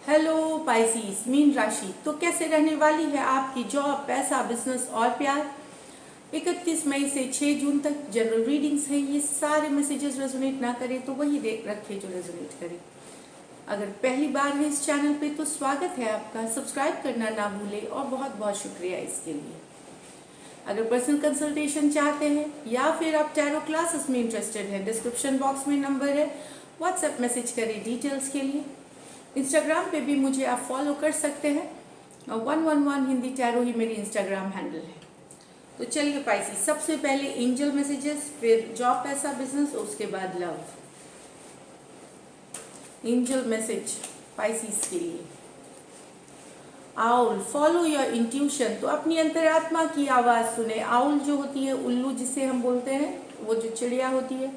Hello पाइसीस mean राशि। तो कैसे रहने वाली है आपकी जॉब, पैसा, बिजनेस और प्यार। 31 मई से 6 जून तक जनरल रीडिंग्स हैं। ये सारे मैसेजेस रेजोनेट ना करें तो वही देख रखे जो रेजोनेट करे। अगर पहली बार है इस चैनल पे तो स्वागत है आपका। सब्सक्राइब करना ना भूलें और बहुत बहुत शुक्रिया इसके लिए। अगर पर्सनल कंसल्टेशन चाहते हैं या फिर आप टैरो क्लासेस में इंटरेस्टेड हैं, डिस्क्रिप्शन बॉक्स में नंबर है, व्हाट्सएप मैसेज करें डिटेल्स के लिए। इंस्टाग्राम पे भी मुझे आप फॉलो कर सकते हैं। 111 हिंदी टैरो ही मेरी इंस्टाग्राम हैंडल है। तो चलिए पाइसी, सबसे पहले एंजल मैसेजेस, फिर जॉब, पैसा, बिजनेस, उसके बाद लव। एंजल मैसेज पाइसीस के लिए। Owl, follow your intuition. तो अपनी अंतरात्मा की आवाज़ सुने। आउल जो होती है, उल्लू जिसे हम बोलते हैं, वो जो चिड़िया होती है,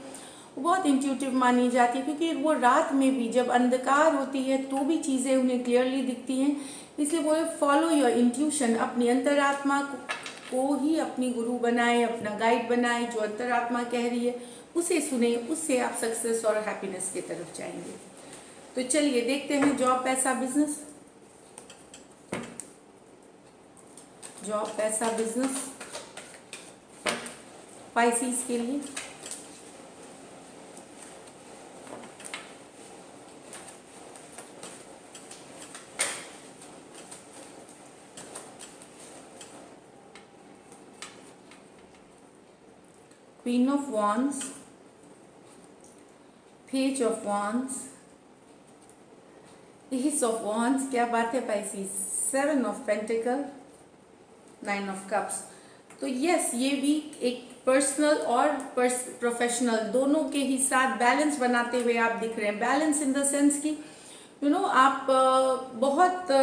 वो बहुत इंट्यूटिव मानी जाती है क्योंकि वो रात में भी जब अंधकार होती है तो भी चीज़ें उन्हें क्लियरली दिखती हैं। इसलिए बोले फॉलो योर इंट्यूशन। अपनी अंतरात्मा को ही अपनी गुरु बनाए, अपना गाइड बनाए। जो अंतरात्मा कह रही है उसे सुने, उससे आप सक्सेस और हैप्पीनेस की तरफ जाएंगे। तो चलिए देखते हैं जॉब, पैसा, बिजनेस। जॉब, पैसा, बिजनेस पाइसीस के लिए। Queen of Wands, Page of Wands, Ace of Wands, क्या बात है पाइसीस, 7 of Pentacle, 9 of Cups। तो यस, ये वीक एक पर्सनल और प्रोफेशनल दोनों के ही साथ बैलेंस बनाते हुए आप दिख रहे हैं। बैलेंस इन द सेंस कि आप बहुत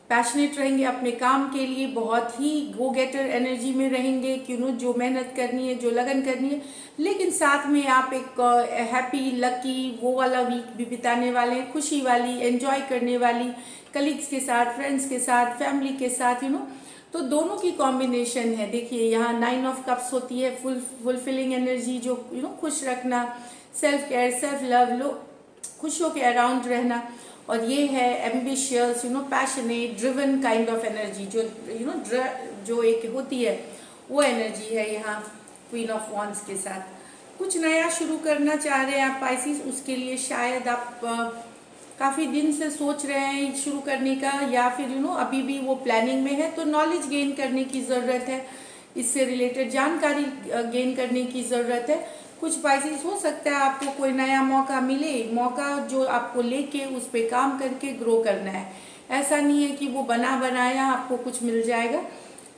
पैशनेट रहेंगे अपने काम के लिए, बहुत ही गो गेटर एनर्जी में रहेंगे कि जो मेहनत करनी है, जो लगन करनी है। लेकिन साथ में आप एक हैप्पी लकी वो वाला वीक भी बिताने वाले हैं, खुशी वाली, एंजॉय करने वाली, कलीग्स के साथ, फ्रेंड्स के साथ, फैमिली के साथ। तो दोनों की कॉम्बिनेशन है। देखिए यहाँ 9 ऑफ कप्स होती है, फुलफिलिंग एनर्जी, जो खुश रखना, सेल्फ केयर, सेल्फ लव, खुशियों के अराउंड रहना। और ये है ambitious, passionate, driven kind of energy, जो जो एक होती है वो एनर्जी है यहाँ क्वीन ऑफ वॉन्ड्स के साथ। कुछ नया शुरू करना चाह रहे हैं आप पाइसिस, उसके लिए शायद आप काफ़ी दिन से सोच रहे हैं शुरू करने का, या फिर अभी भी वो प्लानिंग में है। तो नॉलेज गेन करने की ज़रूरत है, इससे रिलेटेड जानकारी गेन करने की ज़रूरत है। कुछ पाइसिस हो सकता है आपको कोई नया मौका मिले, मौका जो आपको लेके उस पर काम करके ग्रो करना है। ऐसा नहीं है कि वो बना बनाया आपको कुछ मिल जाएगा।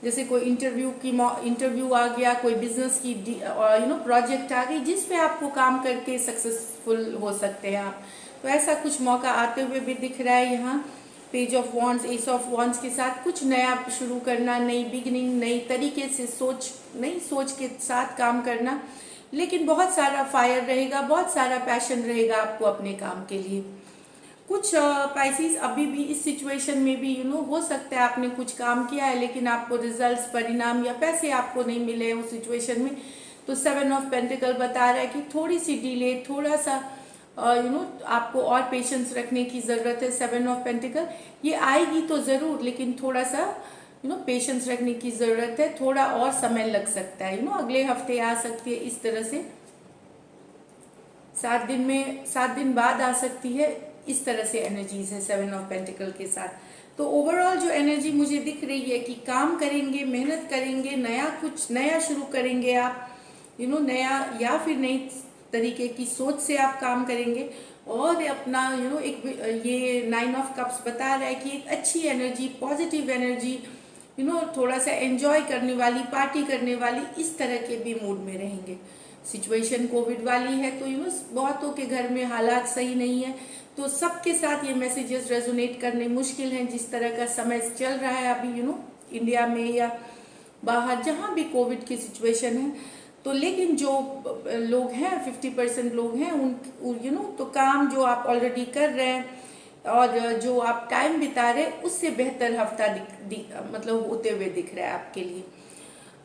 जैसे कोई इंटरव्यू आ गया, कोई बिजनेस की प्रोजेक्ट आ गई जिस पे आपको काम करके सक्सेसफुल हो सकते हैं आप। तो ऐसा कुछ मौका आते हुए भी दिख रहा है यहाँ page of wands, S of wands के साथ। कुछ नया शुरू करना, नई बिगिनिंग, नई तरीके से नई सोच के साथ काम करना। लेकिन बहुत सारा फायर रहेगा, बहुत सारा पैशन रहेगा आपको अपने काम के लिए। कुछ पाइसिस अभी भी इस सिचुएशन में भी हो सकता है आपने कुछ काम किया है लेकिन आपको रिजल्ट्स, परिणाम या पैसे आपको नहीं मिले उस सिचुएशन में। तो 7 ऑफ पेंटिकल बता रहा है कि थोड़ी सी डिले, थोड़ा सा आपको और पेशेंस रखने की ज़रूरत है। 7 ऑफ पेंटिकल ये आएगी तो ज़रूर, लेकिन थोड़ा सा पेशेंस रखने की ज़रूरत है। थोड़ा और समय लग सकता है, अगले हफ्ते आ सकती है, इस तरह से 7 दिन बाद आ सकती है। इस तरह से एनर्जीज है 7 ऑफ पेंटिकल के साथ। तो ओवरऑल जो एनर्जी मुझे दिख रही है कि काम करेंगे, मेहनत करेंगे, कुछ नया शुरू करेंगे आप, नया या फिर नई तरीके की सोच से आप काम करेंगे। और अपना एक ये 9 ऑफ कप्स बता रहा है कि एक अच्छी एनर्जी, पॉजिटिव एनर्जी, थोड़ा सा एंजॉय करने वाली, पार्टी करने वाली, इस तरह के भी मूड में रहेंगे। सिचुएशन कोविड वाली है तो बहुतों के घर में हालात सही नहीं है, तो सबके साथ ये मैसेजेस रेजोनेट करने मुश्किल हैं। जिस तरह का समय चल रहा है अभी इंडिया में या बाहर जहाँ भी कोविड की सिचुएशन है। तो लेकिन जो लोग हैं, 50% लोग हैं उन तो काम जो आप ऑलरेडी कर रहे हैं और जो आप टाइम बिता रहे हैं उससे बेहतर हफ्ता मतलब होते हुए दिख रहा है आपके लिए।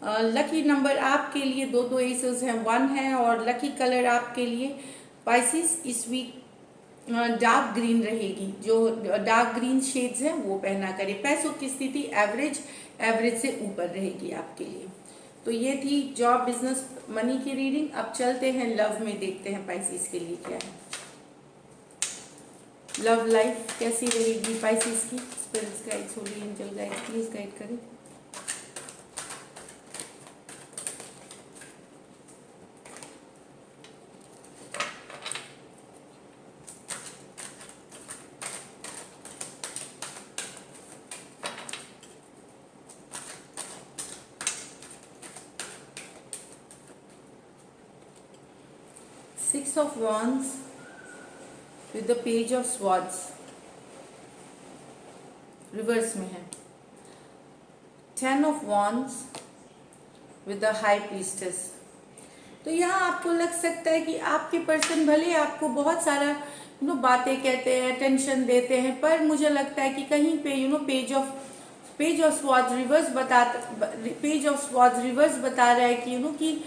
लकी नंबर आपके लिए 2 एसेस हैं, 1 है। और लकी कलर आपके लिए पाइसिस इस वीक डार्क ग्रीन रहेगी, जो डार्क ग्रीन शेड्स हैं वो पहना करें। पैसों की स्थिति एवरेज, एवरेज से ऊपर रहेगी आपके लिए। तो ये थी जॉब, बिजनेस, मनी की रीडिंग। अब चलते हैं लव में, देखते हैं पाइसिस के लिए क्या है। लव लाइफ कैसी रहेगी पाइसिस की? Spirits guides, holy angel guide please guide करें। Six of Wands with the Page of Swords reverse में है। 10 of Wands with the High Priestess। तो यहाँ आपको लग सकता है कि आपके पर्सन भले आपको बहुत सारा बातें कहते हैं, अटेंशन देते हैं, पर मुझे लगता है कि कहीं पे पेज ऑफ स्वॉर्ड्स रिवर्स बता रहा है कि कि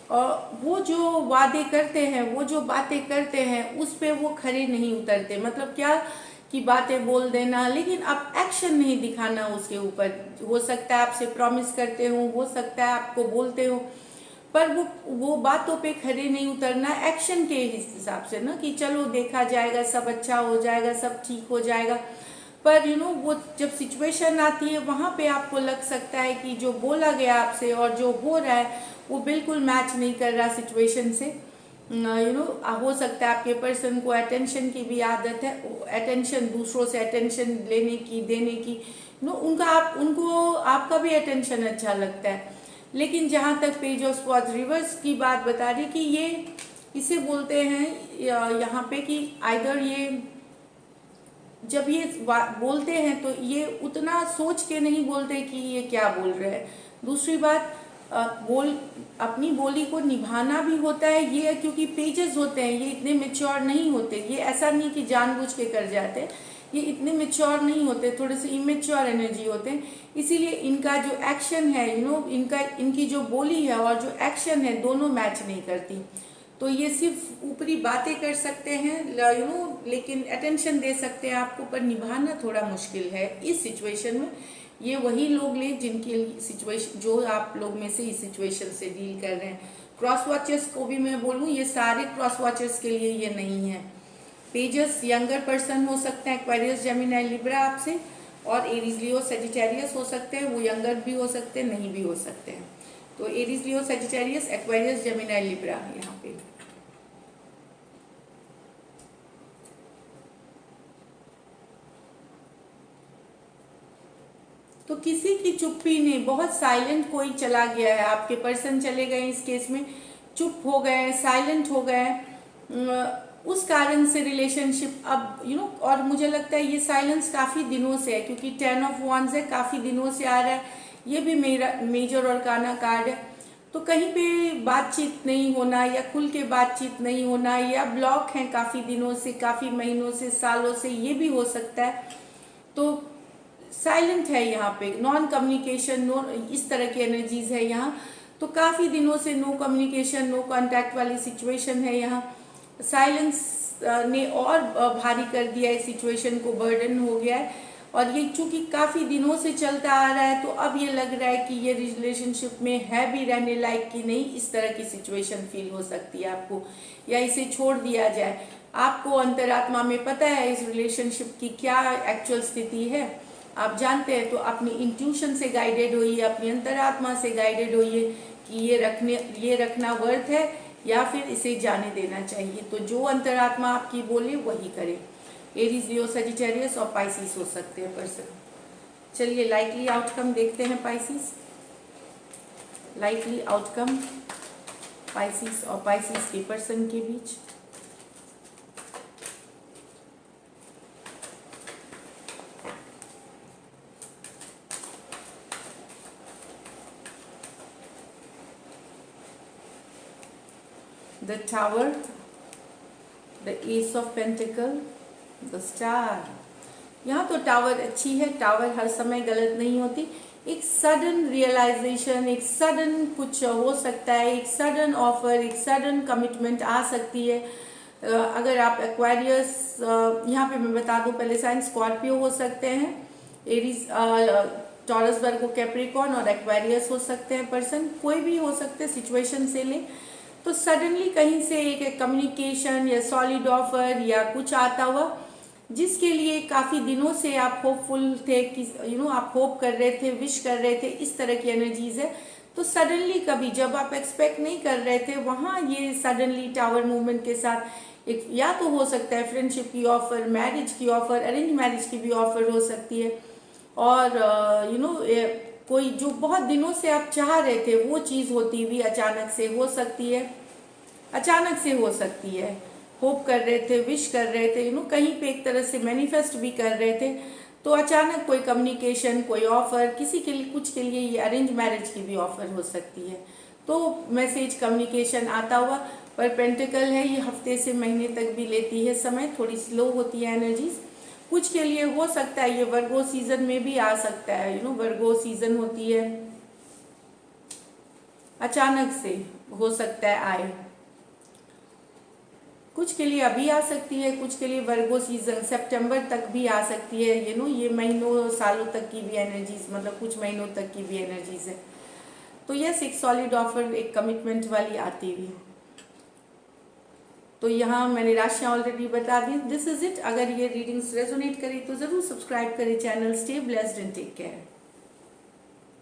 वो जो वादे करते हैं, वो जो बातें करते हैं, उस पे वो खरे नहीं उतरते। मतलब क्या कि बातें बोल देना, लेकिन आप एक्शन नहीं दिखाना उसके ऊपर। हो सकता है आपसे प्रॉमिस करते हो, सकता है आपको बोलते हो, पर वो बातों पे खरे नहीं उतरना, एक्शन के हिसाब से ना, कि चलो देखा जाएगा, सब अच्छा हो जाएगा, सब ठीक हो जाएगा। पर वो जब सिचुएशन आती है, वहाँ पे आपको लग सकता है कि जो बोला गया आपसे और जो हो रहा है वो बिल्कुल मैच नहीं कर रहा सिचुएशन से। हो सकता है आपके पर्सन को अटेंशन की भी आदत है, अटेंशन, दूसरों से अटेंशन लेने की, देने की। उनको आपका भी अटेंशन अच्छा लगता है। लेकिन जहाँ तक पेज ऑफ स्वॉर्ड्स रिवर्स की बात बता रही कि ये इसे बोलते हैं यहाँ पे कि आइदर ये जब ये बोलते हैं तो ये उतना सोच के नहीं बोलते कि ये क्या बोल रहे हैं। दूसरी बात, अपनी बोली को निभाना भी होता है। ये क्योंकि पेजेस होते हैं, ये इतने मेच्योर नहीं होते। ये ऐसा नहीं कि जानबूझ के कर जाते हैं, ये इतने मेच्योर नहीं होते, थोड़े से इमेच्योर एनर्जी होते हैं। इसीलिए इनका जो एक्शन है, इनकी जो बोली है और जो एक्शन है, दोनों मैच नहीं करती। तो ये सिर्फ ऊपरी बातें कर सकते हैं, लेकिन अटेंशन दे सकते हैं आपको, पर निभाना थोड़ा मुश्किल है इस सिचुएशन में। ये वही लोग ले जिनकी सिचुएशन, जो आप लोग में से इस सिचुएशन से डील कर रहे हैं। क्रॉस वॉचर्स को भी मैं बोलूँ, ये सारे क्रॉस वॉचर्स के लिए ये नहीं है। पेजेस यंगर पर्सन हो सकते हैं, एक्वेरियस, जेमिनी, लिब्रा आपसे, और एरीज, लियो, सेजिटेरियस हो सकते हैं। वो यंगर भी हो सकते हैं, नहीं भी हो सकते हैं। तो एरीज, लियो, सेजिटेरियस, एक्वेरियस, जेमिनी, लिब्रा यहाँ पे। तो किसी की चुप्पी ने, बहुत साइलेंट कोई चला गया है, आपके पर्सन चले गए इस केस में, चुप हो गए, साइलेंट हो गए, उस कारण से रिलेशनशिप अब और मुझे लगता है ये साइलेंस काफ़ी दिनों से है, क्योंकि 10 ऑफ वांड्स है, काफ़ी दिनों से आ रहा है। ये भी मेरा मेजर और काना कार्ड है। तो कहीं पे बातचीत नहीं होना, या खुल के बातचीत नहीं होना, या ब्लॉक है काफ़ी दिनों से, काफ़ी महीनों से, सालों से, ये भी हो सकता है। तो साइलेंट है यहाँ पे, नॉन कम्युनिकेशन, नो, इस तरह की एनर्जीज है यहाँ। तो काफ़ी दिनों से नो कम्युनिकेशन, नो कांटेक्ट वाली सिचुएशन है यहाँ। साइलेंस ने और भारी कर दिया है सिचुएशन को, बर्डन हो गया है। और ये चूंकि काफ़ी दिनों से चलता आ रहा है, तो अब ये लग रहा है कि ये रिलेशनशिप में है भी रहने लायक कि नहीं, इस तरह की सिचुएशन फील हो सकती है आपको, या इसे छोड़ दिया जाए। आपको अंतरात्मा में पता है इस रिलेशनशिप की क्या एक्चुअल स्थिति है, आप जानते हैं। तो अपनी इंट्यूशन से गाइडेड होइए, अपनी अंतरात्मा से गाइडेड होइए कि ये रखना वर्थ है या फिर इसे जाने देना चाहिए। तो जो अंतरात्मा आपकी बोले वही करें। एरीज, लियो, सजिटेरियस और पाइसिस हो सकते हैं पर्सन। चलिए लाइकली आउटकम देखते हैं पाइसिस। लाइकली आउटकम पाइसिस और पाइसिस के पर्सन के बीच। The Tower, the Ace of Pentacle, the Star। यहाँ तो टावर अच्छी है, टावर हर समय गलत नहीं होती। एक सडन रियलाइजेशन, एक सडन कुछ हो सकता है, एक सडन ऑफर, एक सडन कमिटमेंट आ सकती है। अगर आप एक्वारियस, यहाँ पे मैं बता दूं पहले साइन, स्कॉर्पियो हो सकते हैं, एरीज, टॉरस, वर्गो, कैप्रिकॉर्न और एक्वारियस हो सकते हैं पर्सन, कोई भी हो सकते हैं, सिचुएशन से ले। तो सडनली कहीं से एक कम्युनिकेशन या सॉलिड ऑफर या कुछ आता हुआ, जिसके लिए काफ़ी दिनों से आप होपफुल थे कि आप होप कर रहे थे, विश कर रहे थे, इस तरह की एनर्जीज है। तो सडनली कभी जब आप एक्सपेक्ट नहीं कर रहे थे, वहाँ ये सडनली टावर मूवमेंट के साथ एक, या तो हो सकता है फ्रेंडशिप की ऑफर, मैरिज की ऑफर, अरेंज मैरिज की भी ऑफर हो सकती है, और कोई जो बहुत दिनों से आप चाह रहे थे वो चीज़ होती हुई अचानक से हो सकती है, अचानक से हो सकती है। होप कर रहे थे, विश कर रहे थे, कहीं पे एक तरह से मैनिफेस्ट भी कर रहे थे, तो अचानक कोई कम्युनिकेशन, कोई ऑफर, किसी के लिए, कुछ के लिए ये अरेंज मैरिज की भी ऑफर हो सकती है। तो मैसेज, कम्युनिकेशन आता हुआ, पर पेंटिकल है, ये हफ्ते से महीने तक भी लेती है समय, थोड़ी स्लो होती है एनर्जीज। कुछ के लिए हो सकता है ये वर्गो सीजन में भी आ सकता है, वर्गो सीजन होती है, अचानक से हो सकता है आए। कुछ के लिए अभी आ सकती है, कुछ के लिए वर्गो सीजन सितंबर तक भी आ सकती है, ये महीनों सालों तक की भी एनर्जीज, मतलब कुछ महीनों तक की भी एनर्जीज है। तो यस, एक सॉलिड ऑफर, एक कमिटमेंट वाली आती हुई। तो यहाँ मैंने राशियाँ ऑलरेडी बता दी। This is it. अगर ये रीडिंग्स रेजोनेट करी तो ज़रूर सब्सक्राइब करें channel. Stay blessed and take care.